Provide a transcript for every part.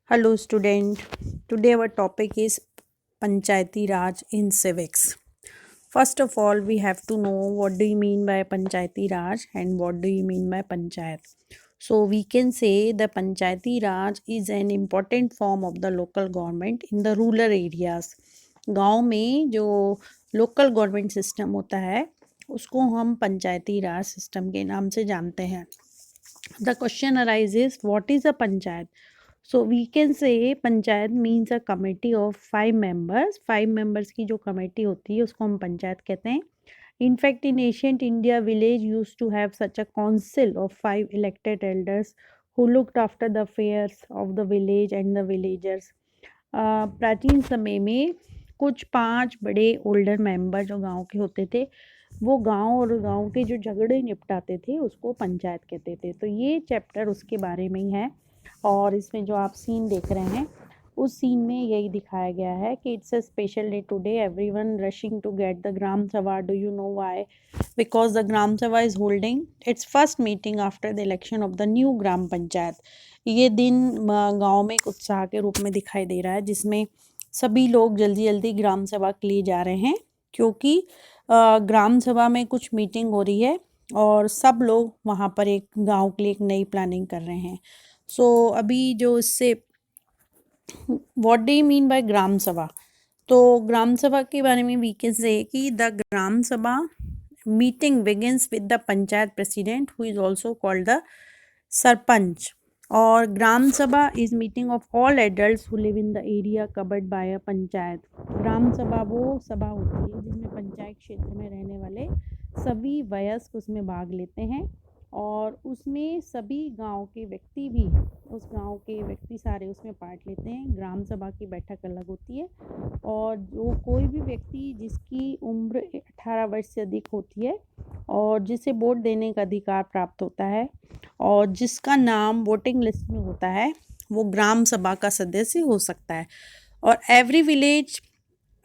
Hello, student. Today our topic is Panchayati Raj in civics. First of all, we have to know what do you mean by Panchayati Raj and what do you mean by Panchayat. So we can say the Panchayati Raj is an important form of the local government in the rural areas. गांव में जो local government system होता है उसको हम पंचायती राज system के नाम से जानते हैं. The question arises, what is a panchayat? So we can say panchayat means a committee of 5 members. 5 members की जो कमेटी होती है उसको हम पंचायत कहते हैं. In fact, in ancient India, village used to have such a council of 5 elected elders who looked after the affairs of the village and the villagers. प्राचीन समय में कुछ 5 बड़े ओल्डर मेंबर जो गांव के होते थे वो गांव और गांव के जो झगड़े निपटाते थे उसको पंचायत कहते थे. तो ये चैप्टर उसके बारे में ही है और इसमें जो आप सीन देख रहे हैं उस सीन में यही दिखाया गया है कि it's a special day today, everyone rushing to get the gram sabha. Do you know why? Because the gram sabha is holding its first meeting after the election of the new gram panchayat. ये दिन गांव में एक उत्साह के रूप में दिखाई दे रहा है जिसमें सभी लोग जल्दी जल्दी ग्राम सभा के लिए जा रहे हैं क्योंकि ग्राम सभा में कुछ मीटिंग हो रही है और सब लोग वहाँ पर एक गांव के लिए एक नई प्लानिंग कर रहे हैं. सो अभी जो इससे what do you mean by gram sabha? तो ग्राम सभा के बारे में वी कैन से कि the gram sabha meeting begins with the panchayat president who is also called the sarpanch. और ग्राम sabha is meeting of all adults who live in the area covered by a panchayat. ग्राम सभा वो सभा होती है जिसमें पंचायत क्षेत्र में रहने वाले सभी वयस्क उसमें भाग लेते हैं और उसमें सभी गांव के व्यक्ति भी उस गांव के व्यक्ति सारे उसमें पार्ट लेते हैं. ग्राम सभा की बैठक अलग होती है और जो कोई भी व्यक्ति जिसकी उम्र 18 वर्ष से अधिक होती है और जिसे वोट देने का अधिकार प्राप्त होता है और जिसका नाम वोटिंग लिस्ट में होता है वो ग्राम सभा का सदस्य हो सकता है. और every village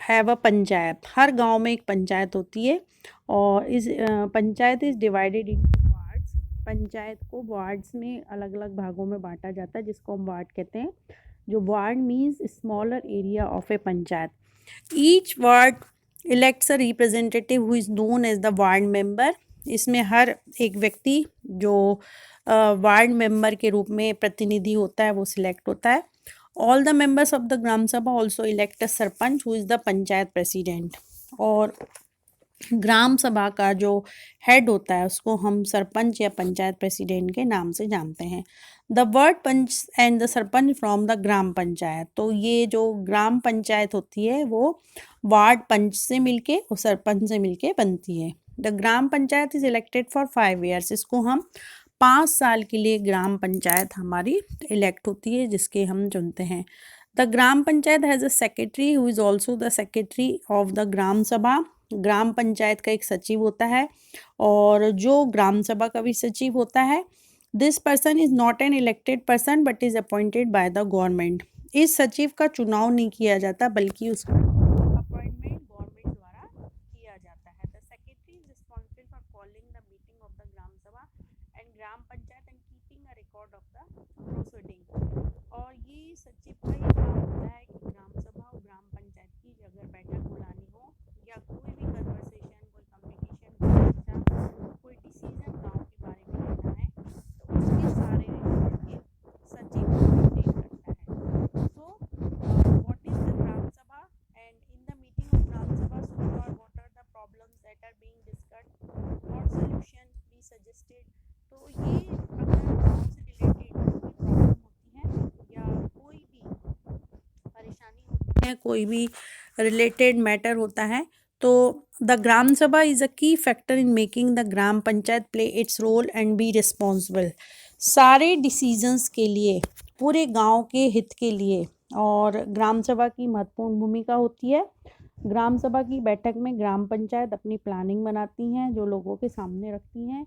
have a panchayat. हर गांव में एक पंचायत होती है और इस panchayat is divided into wards. Panchayat को वार्ड्स में अलग अलग भागों में बांटा जाता है जिसको हम वार्ड कहते हैं. जो ward means smaller area of a panchayat. Each ward elects a representative who is known as the ward member. इसमें हर एक व्यक्ति जो वार्ड मेंबर के रूप में प्रतिनिधि होता है वो सिलेक्ट होता है. All the members of the gram sabha also elect a sarpanch who is the panchayat president. और ग्राम सभा का जो हेड होता है उसको हम सरपंच या पंचायत प्रेसिडेंट के नाम से जानते हैं. The word panch and the sarpanch from the gram panchayat. तो ये जो ग्राम पंचायत होती है वो वार्ड पंच से मिलके और सरपंच से मिलके बनती है. The gram panchayat is elected for 5 years. इसको हम 5 साल के लिए ग्राम पंचायत हमारी इलेक्ट होती है जिसके हम चुनते हैं. The gram panchayat has a secretary who is also the secretary of the gram sabha. ग्राम पंचायत का एक सचिव होता है और जो ग्राम सभा का भी सचिव होता है. This person is not an elected person but is appointed by the government. इस सचिव का चुनाव नहीं किया जाता बल्कि उसका अपॉइंटमेंट गवर्नमेंट द्वारा किया जाता है. The secretary is responsible for calling the meeting of the gram sabha and gram panchayat and keeping a record of the proceeding. और ये सचिव का ये काम होता है कि ग्राम सभा और ग्राम पंचायत की अगर बैठक बुलानी हो या कोई भी कन्वर्सेशन, कोई कम्युनिकेशन, कोई चर्चा, कोई डिसीजन गांव के बारे में लेना है तो उसके सारे रिकॉर्ड के सचिव मेंटेन करता है. So what is the gram sabha and in the meeting of gram sabha so far what are the problems that are being discussed, what solution be suggested. तो ये अगर गांव से रिलेटेड कोई प्रॉब्लम होती है या कोई भी परेशानी होती है, कोई भी रिलेटेड मैटर होता है तो द ग्राम सभा is a key factor in making the gram panchayat play its role and be responsible. सारे डिसीजंस के लिए पूरे गांव के हित के लिए और ग्राम सभा की महत्वपूर्ण भूमिका होती है. ग्राम सभा की बैठक में ग्राम पंचायत अपनी प्लानिंग बनाती हैं जो लोगों के सामने रखती हैं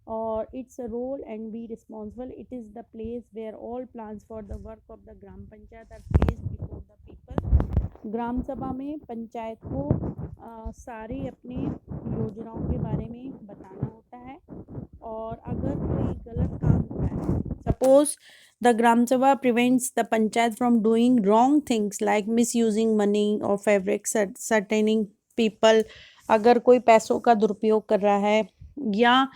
और its role and be responsible. It is the place where all plans for the work of the gram panchayat are placed before the people. ग्राम सभा में पंचायत को सारे अपने योजनाओं के बारे में बताना होता है और अगर कोई गलत काम हो रहा है, suppose The Gram Sabha prevents the panchayat from doing wrong things like misusing money or certain people. अगर कोई पैसों का दुरुपयोग कर रहा है या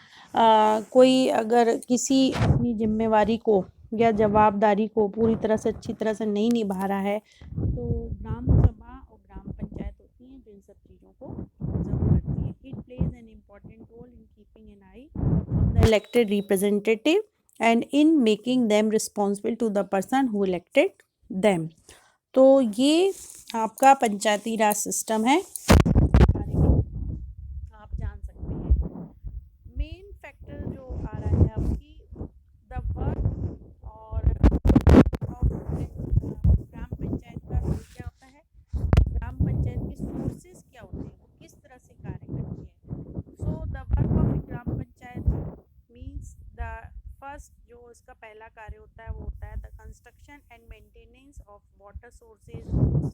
कोई अगर किसी अपनी जिम्मेवारी को या जवाबदारी को पूरी तरह से अच्छी तरह से नहीं निभा रहा है, तो ग्राम सभा और ग्राम पंचायत होती हैं जो इन सब चीज़ों को ऑब्जर्व करती है. It plays an important role in keeping an eye on the elected representative and in making them responsible to the person who elected them. तो ये आपका पंचायती राज सिस्टम है, बारे में आप जान सकते हैं. मेन फैक्टर जो आ रहा है आपकी द वर्क और ग्राम पंचायत का रोल क्या होता है, ग्राम पंचायत के सोर्सेज क्या होते हैं, वो किस तरह से कार्य करती है. So the work of gram panchayat means the first जो इसका पहला कार्य होता है वो होता है the construction and maintenance of water sources,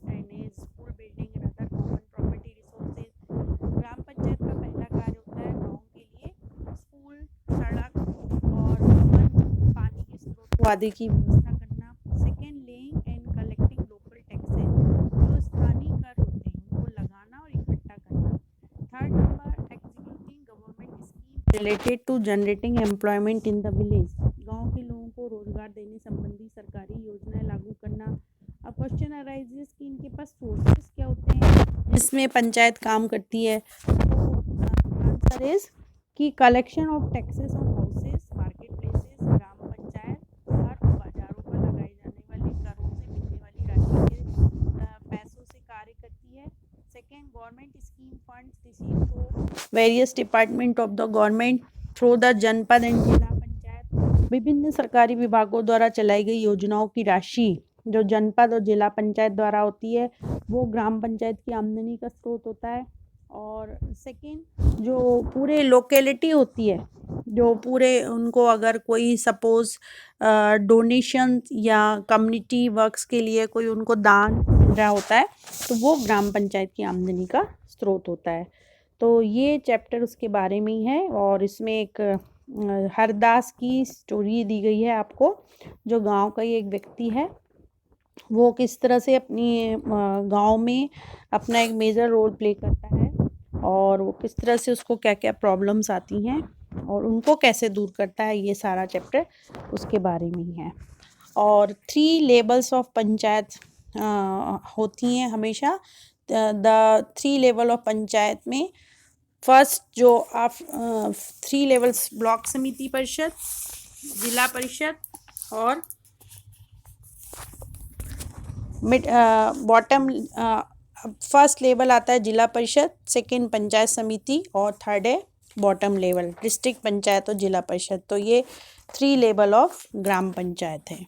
drainage, school building and other common property resources. ग्राम पंचायत का पहला कार्य होता है गांव के लिए स्कूल, सड़क और पानी के स्रोत आदि की व्यवस्था करना. Second, laying and collecting local taxes, जो स्थानीय कर होते हैं उनको लगाना और इकट्ठा करना. Third number, executing government scheme related to generating employment in the village, गांव के लोगों को रोजगार देने संबंधी सरकारी योजनाएं लागू करना. अब क्वेश्चन अराइजेस कि इनके पास सोर्सेस क्या होते हैं जिसमें पंचायत काम करती है. तो आंसर इज कि collection of taxes on houses, market places. ग्राम पंचायत घर और बाजारों पर लगाए जाने वाले करों से मिलने वाली राशि के पैसों से कार्य करती है. Second, government scheme funds receive through various department of the government through the जनपद एंड जिला पंचायत. विभिन्न सरकारी विभागों द्वारा चलाई गई योजनाओं की राशि जो जनपद और जिला पंचायत द्वारा होती है वो ग्राम पंचायत की आमदनी का स्रोत होता है. और सेकेंड, जो पूरे लोकेलिटी होती है, जो पूरे उनको अगर कोई सपोज डोनेशन या कम्युनिटी वर्क्स के लिए कोई उनको दान मिल रहा होता है तो वो ग्राम पंचायत की आमदनी का स्रोत होता है. तो ये चैप्टर उसके बारे में ही है और इसमें एक हरदास की स्टोरी दी गई है आपको, जो गांव का ही एक व्यक्ति है, वो किस तरह से अपनी गांव में अपना एक मेजर रोल प्ले करता है और वो किस तरह से उसको क्या क्या प्रॉब्लम्स आती हैं और उनको कैसे दूर करता है. ये सारा चैप्टर उसके बारे में ही है. और 3 लेवल्स ऑफ पंचायत होती हैं हमेशा. द 3 लेवल ऑफ पंचायत में फर्स्ट जो आप 3 लेवल्स, ब्लॉक समिति परिषद, जिला परिषद और बॉटम. फर्स्ट लेवल आता है जिला परिषद, सेकंड पंचायत समिति और थर्ड है बॉटम लेवल डिस्ट्रिक्ट पंचायत और जिला परिषद. तो ये 3 लेवल ऑफ ग्राम पंचायत है.